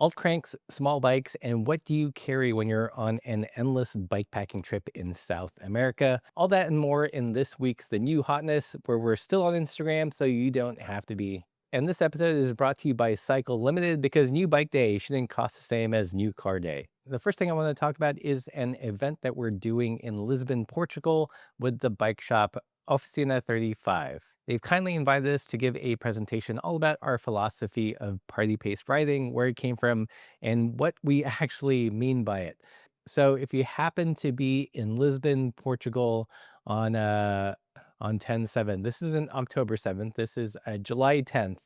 Alt cranks, small bikes, and what do you carry when you're on an endless bikepacking trip in South America? All that and more in this week's The New Hotness, where we're still on Instagram, so you don't have to be. And this episode is brought to you by Cycle Limited because new bike day shouldn't cost the same as new car day. The first thing I want to talk about is an event that we're doing in Lisbon, Portugal with the bike shop Oficina 35. They've kindly invited us to give a presentation all about our philosophy of party paced riding, where it came from, and what we actually mean by it. So, if you happen to be in Lisbon, Portugal on on 10/7, this isn't October 7th, this is July 10th,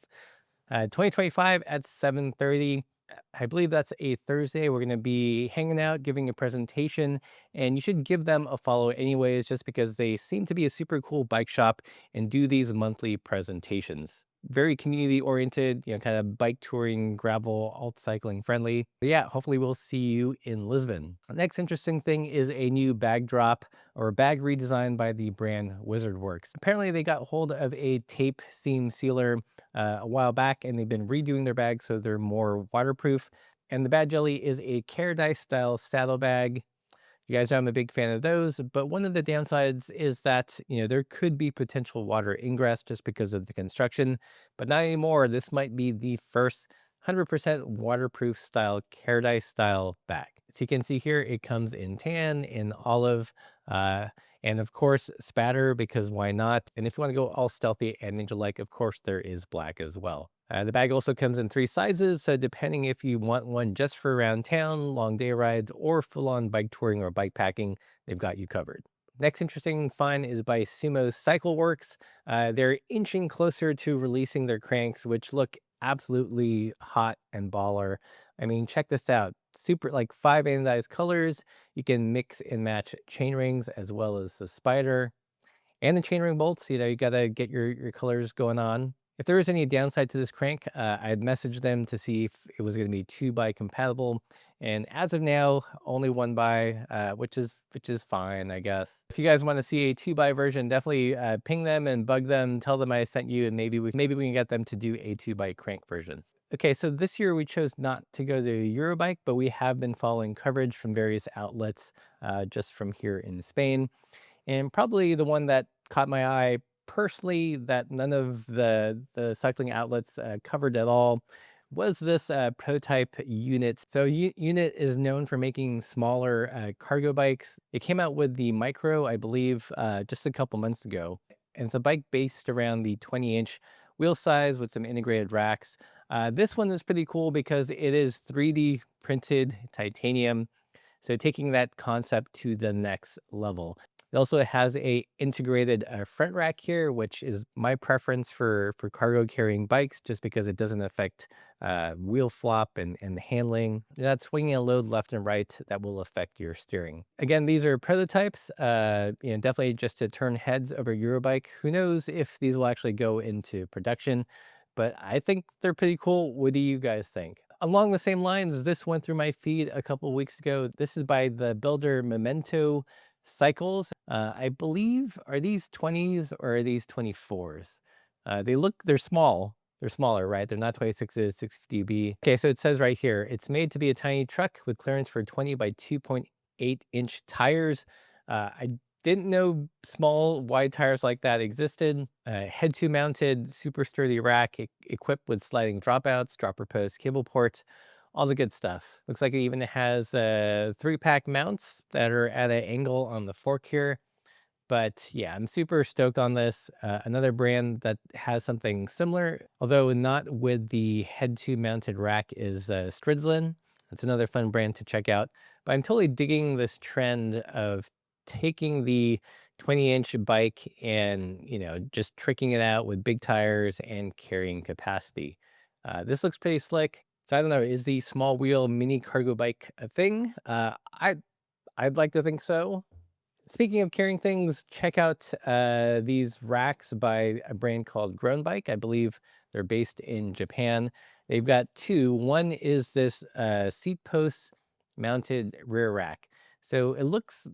2025 at 7:30. I believe that's a Thursday. We're going to be hanging out, giving a presentation, and you should give them a follow anyways, just because they seem to be a super cool bike shop and do these monthly presentations. Very community oriented, kind of bike touring, gravel, alt cycling friendly. But yeah, hopefully we'll see you in Lisbon. The next interesting thing is a new bag drop or bag redesign by the brand WizardWorks. Apparently, they got hold of a tape seam sealer a while back, and they've been redoing their bags so they're more waterproof. And the Bad Jelly is a Paradise style saddlebag. You guys know I'm a big fan of those, but one of the downsides is that, there could be potential water ingress just because of the construction, but not anymore. This might be the first 100% waterproof style Paradise style bag. So you can see here, it comes in tan, in olive, uh, and of course, spatter, because why not? And if you want to go all stealthy and ninja-like, of course, there is black as well. The bag also comes in three sizes, so depending if you want one just for around town, long day rides, or full-on bike touring or bike packing, they've got you covered. Next interesting find is by Sumo Cycle Works. They're inching closer to releasing their cranks, which look absolutely hot and baller. I mean, check this out. Super, like, five anodized colors. You can mix and match chain rings as well as the spider and the chainring bolts. You gotta get your colors going on. If there is any downside to this crank, I'd message them to see if it was gonna be 2 by compatible, and as of now, only 1 by, which is fine, I guess. If you guys wanna see a 2 by version, definitely, ping them and bug them, tell them I sent you, and maybe we can get them to do a 2 by crank version. Okay, so this year we chose not to go to Eurobike, but we have been following coverage from various outlets, just from here in Spain. And probably the one that caught my eye personally that none of the cycling outlets covered at all was this prototype unit. So unit is known for making smaller cargo bikes. It came out with the Micro, I believe, just a couple months ago. And it's a bike based around the 20-inch wheel size with some integrated racks. This one is pretty cool because it is 3D printed titanium, so taking that concept to the next level. It also has a integrated front rack here, which is my preference for cargo carrying bikes, just because it doesn't affect wheel flop and handling. You're not swinging a load left and right that will affect your steering. Again, these are prototypes. Definitely just to turn heads over Eurobike. Who knows if these will actually go into production? But I think they're pretty cool. What do you guys think? Along the same lines, this went through my feed a couple weeks ago. This is by the builder Memento Cycles. I believe, are these 20s or are these 24s? They're small. They're smaller, right? They're not 26s, 650B. Okay, so it says right here, it's made to be a tiny truck with clearance for 20 by 2.8-inch tires. I didn't know small wide tires like that existed. Head to mounted, super sturdy rack equipped with sliding dropouts, dropper post, cable port, all the good stuff. Looks like it even has 3-pack mounts that are at an angle on the fork here. But yeah, I'm super stoked on this. Another brand that has something similar, although not with the head to mounted rack, is Stridzlin. That's another fun brand to check out. But I'm totally digging this trend of taking the 20-inch bike and, just tricking it out with big tires and carrying capacity. This looks pretty slick. So I don't know, is the small wheel mini cargo bike a thing? I'd like to think so. Speaking of carrying things, check out these racks by a brand called Grown Bike. I believe they're based in Japan. They've got two. One is this seat post mounted rear rack. So it looks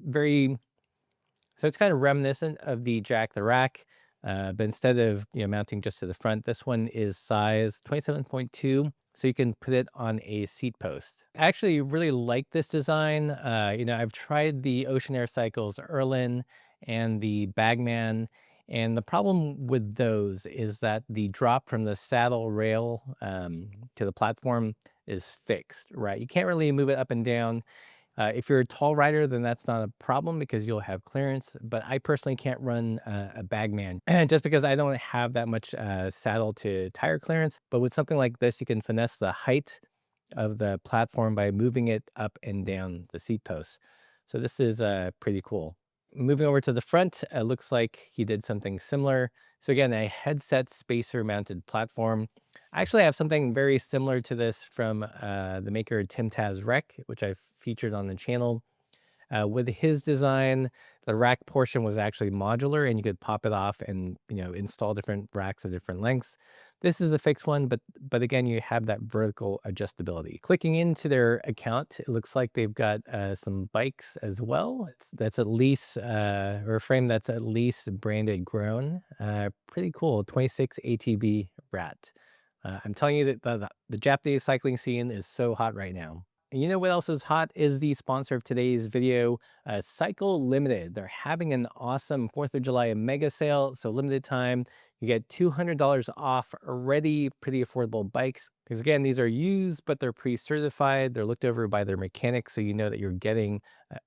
so it's kind of reminiscent of the Jack the Rack, but instead of mounting just to the front, this one is size 27.2. so you can put it on a seat post. I actually really like this design. I've tried the Ocean Air Cycles Erlin and the Bagman, and the problem with those is that the drop from the saddle rail to the platform is fixed, right? You can't really move it up and down. If you're a tall rider, then that's not a problem because you'll have clearance. But I personally can't run a Bagman just because I don't have that much saddle to tire clearance. But with something like this, you can finesse the height of the platform by moving it up and down the seat posts. So this is pretty cool. Moving over to the front, it looks like he did something similar. So again, a headset spacer mounted platform. I actually have something very similar to this from the maker Tim Taz Rec, which I've featured on the channel. With his design, the rack portion was actually modular, and you could pop it off and install different racks of different lengths. This is a fixed one, but again, you have that vertical adjustability. Clicking into their account, it looks like they've got some bikes as well. That's at least or a frame that's at least branded Grown. Pretty cool. 26 ATB Rat. I'm telling you that the Japanese cycling scene is so hot right now. And you know what else is hot is the sponsor of today's video, Cycle Limited. They're having an awesome 4th of July mega sale. So limited time, you get $200 off already pretty affordable bikes. Because again, these are used, but they're pre-certified. They're looked over by their mechanics. So you know that you're getting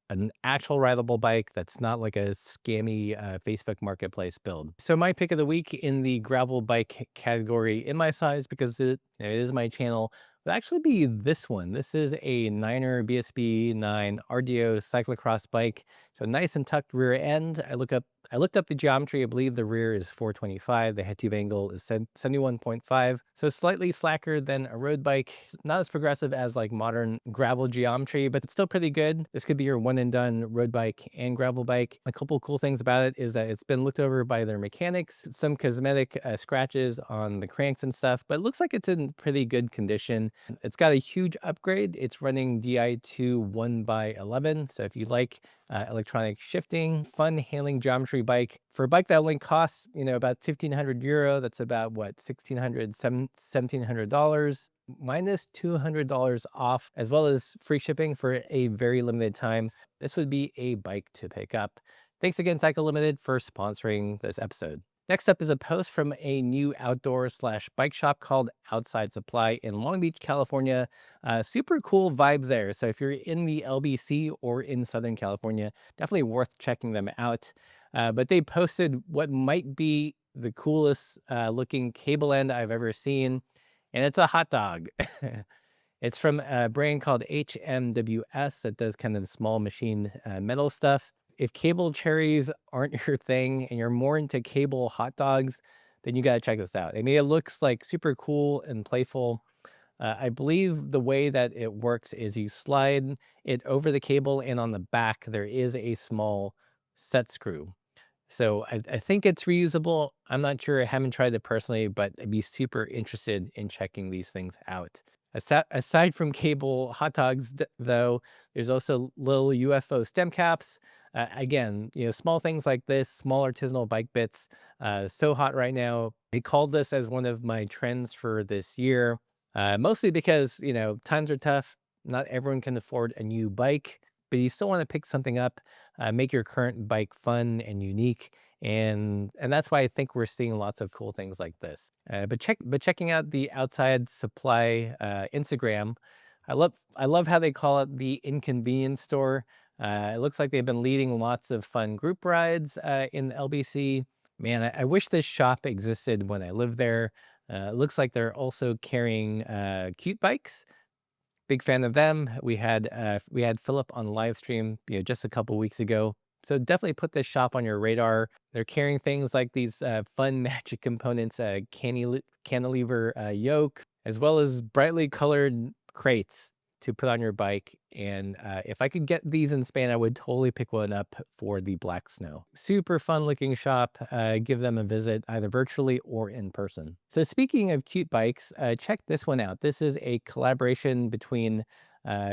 an actual rideable bike that's not like a scammy Facebook marketplace build. So my pick of the week in the gravel bike category in my size, because it is my channel, would actually be this one. This is a Niner BSB 9 RDO cyclocross bike. So nice and tucked rear end. I looked up the geometry. I believe the rear is 425. The head tube angle is 71.5. So slightly slacker than a road bike. Not as progressive as like modern gravel geometry, but it's still pretty good. This could be your one and done road bike and gravel bike. A couple cool things about it is that it's been looked over by their mechanics, some cosmetic scratches on the cranks and stuff, but it looks like it's in pretty good condition. It's got a huge upgrade. It's running Di2 1x11. So if you like electronic shifting, fun handling geometry bike, for a bike that only costs, about 1,500 euro, that's about what, 1,600, $1,700, minus $200 off, as well as free shipping for a very limited time. This would be a bike to pick up. Thanks again, Cycle Limited, for sponsoring this episode. Next up is a post from a new outdoor/bike shop called Outside Supply in Long Beach, California. Super cool vibes there. So if you're in the LBC or in Southern California, definitely worth checking them out. But they posted what might be the coolest looking cable end I've ever seen, and it's a hot dog. It's from a brand called HMWS that does kind of small machine metal stuff. If cable cherries aren't your thing and you're more into cable hot dogs, then you got to check this out. I mean, it looks like super cool and playful. I believe the way that it works is you slide it over the cable, and on the back, there is a small set screw. So I think it's reusable. I'm not sure. I haven't tried it personally, but I'd be super interested in checking these things out. Aside from cable hot dogs, though, there's also little UFO stem caps. Again, small things like this, small artisanal bike bits. So hot right now. I called this as one of my trends for this year, mostly because, times are tough. Not everyone can afford a new bike, but you still want to pick something up, make your current bike fun and unique. And that's why I think we're seeing lots of cool things like this. But checking out the Outside Supply Instagram, I love how they call it the inconvenience store. It looks like they've been leading lots of fun group rides in LBC. Man, I wish this shop existed when I lived there. It looks like they're also carrying cute bikes. Big fan of them. We had Philip on live stream, just a couple weeks ago. So definitely put this shop on your radar. They're carrying things like these fun magic components, cantilever yokes, as well as brightly colored crates to put on your bike. And if I could get these in Spain, I would totally pick one up for the Black Snow. Super fun looking shop. Give them a visit either virtually or in person. So speaking of cute bikes, check this one out. This is a collaboration between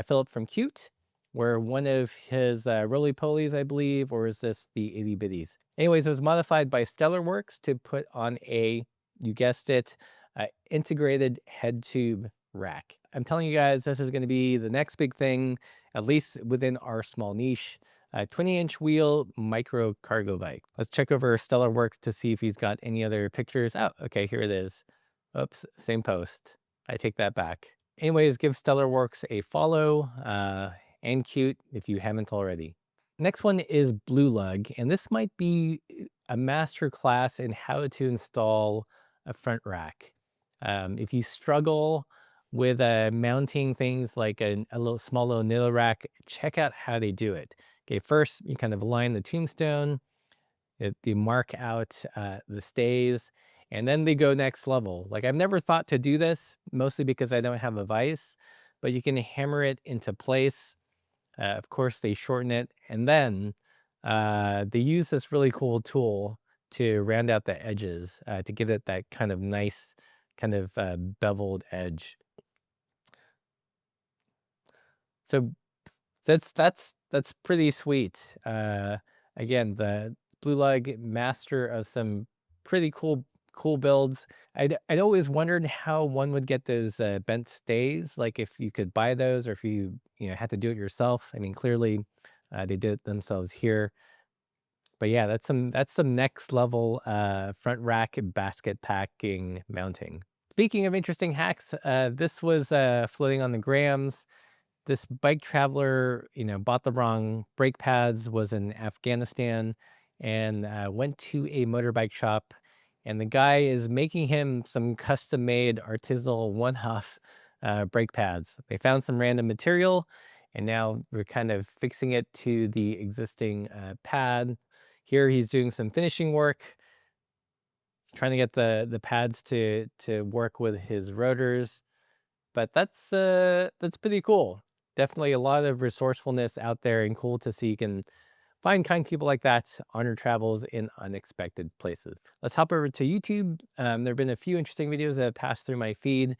Philip from Cute, where one of his roly polies, I believe, or is this the itty bitties? Anyways, it was modified by Stellar Works to put on you guessed it, integrated head tube rack. I'm telling you guys, this is going to be the next big thing, at least within our small niche. A 20-inch wheel micro cargo bike. Let's check over Stellarworks to see if he's got any other pictures. Oh, okay, here it is. Oops, same post. I take that back. Anyways, give Stellarworks a follow, and cute if you haven't already. Next one is Blue Lug, and this might be a master class in how to install a front rack. If you struggle with mounting things like a little small little Nitto rack, check out how they do it. Okay, first you kind of align the tombstone, you mark out the stays, and then they go next level. Like I've never thought to do this, mostly because I don't have a vise, but you can hammer it into place. Of course, they shorten it, and then they use this really cool tool to round out the edges to give it that kind of nice, kind of beveled edge. So that's pretty sweet. Again, the Blue Lug master of some pretty cool builds. I'd always wondered how one would get those bent stays, like if you could buy those or if you know had to do it yourself. I mean, clearly they did it themselves here. But yeah, that's some next level front rack basket packing mounting. Speaking of interesting hacks, this was floating on the grams. This bike traveler, you know, bought the wrong brake pads, was in Afghanistan, and went to a motorbike shop. And the guy is making him some custom made artisanal one-off brake pads. They found some random material, and now we're kind of fixing it to the existing pad. Here he's doing some finishing work, trying to get the pads to work with his rotors. But that's pretty cool. Definitely a lot of resourcefulness out there, and cool to see you can find kind people like that on your travels in unexpected places. Let's hop over to YouTube. There have been a few interesting videos that have passed through my feed.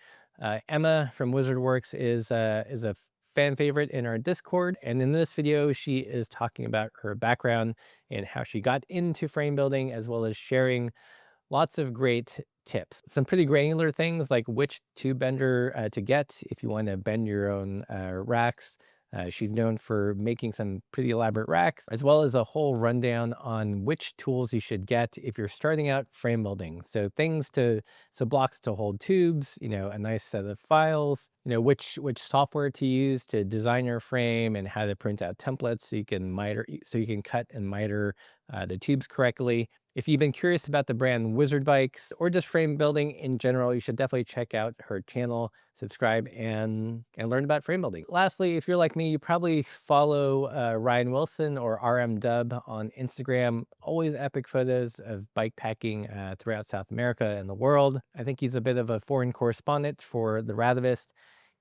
Emma from WizardWorks is a fan favorite in our Discord, and in this video, she is talking about her background and how she got into frame building, as well as sharing lots of great tips. Some pretty granular things like which tube bender to get if you want to bend your own racks. She's known for making some pretty elaborate racks, as well as a whole rundown on which tools you should get if you're starting out frame building. So so blocks to hold tubes, you know, a nice set of files, you know, which software to use to design your frame, and how to print out templates so so you can cut and miter the tubes correctly. If you've been curious about the brand Wizard Bikes or just frame building in general, you should definitely check out her channel, subscribe, and learn about frame building. Lastly, if you're like me, you probably follow Ryan Wilson or RM Dub on Instagram. Always epic photos of bike packing throughout South America and the world. I think he's a bit of a foreign correspondent for the Radavist.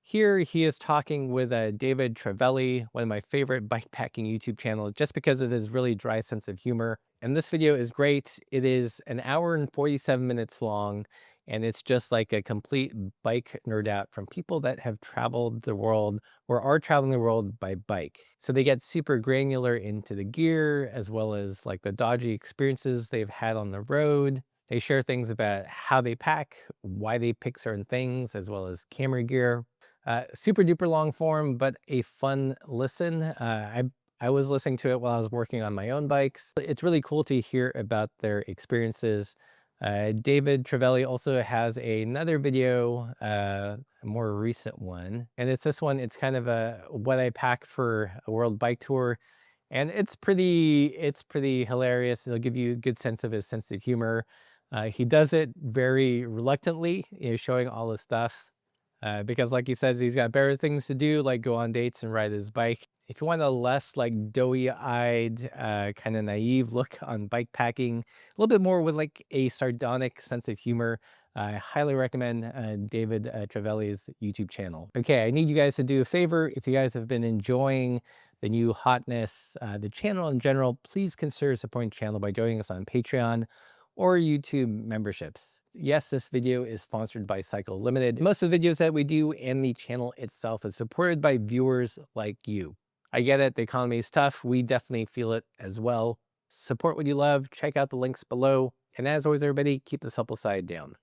Here he is talking with David Travelli, one of my favorite bikepacking YouTube channels, just because of his really dry sense of humor. And this video is great. It is an hour and 47 minutes long, and it's just like a complete bike nerd out from people that have traveled the world or are traveling the world by bike. So they get super granular into the gear, as well as like the dodgy experiences they've had on the road. They share things about how they pack, why they pick certain things, as well as camera gear. Super duper long form, but a fun listen. I was listening to it while I was working on my own bikes. It's really cool to hear about their experiences. David Travelli also has another video, a more recent one, and it's this one. It's kind of a what I pack for a world bike tour, and it's pretty hilarious. It'll give you a good sense of his sense of humor. He does it very reluctantly, you know, showing all his stuff. Because like he says, he's got better things to do, like go on dates and ride his bike. If you want a less like doughy-eyed, kind of naive look on bike packing, a little bit more with like a sardonic sense of humor, I highly recommend David Travelli's YouTube channel. Okay, I need you guys to do a favor. If you guys have been enjoying the new hotness, the channel in general, please consider supporting the channel by joining us on Patreon or YouTube memberships. Yes, this video is sponsored by Cycle Limited. Most of the videos that we do and the channel itself is supported by viewers like you. I get it, the economy is tough. We definitely feel it as well. Support what you love. Check out the links below. And as always, everybody, keep the supple side down.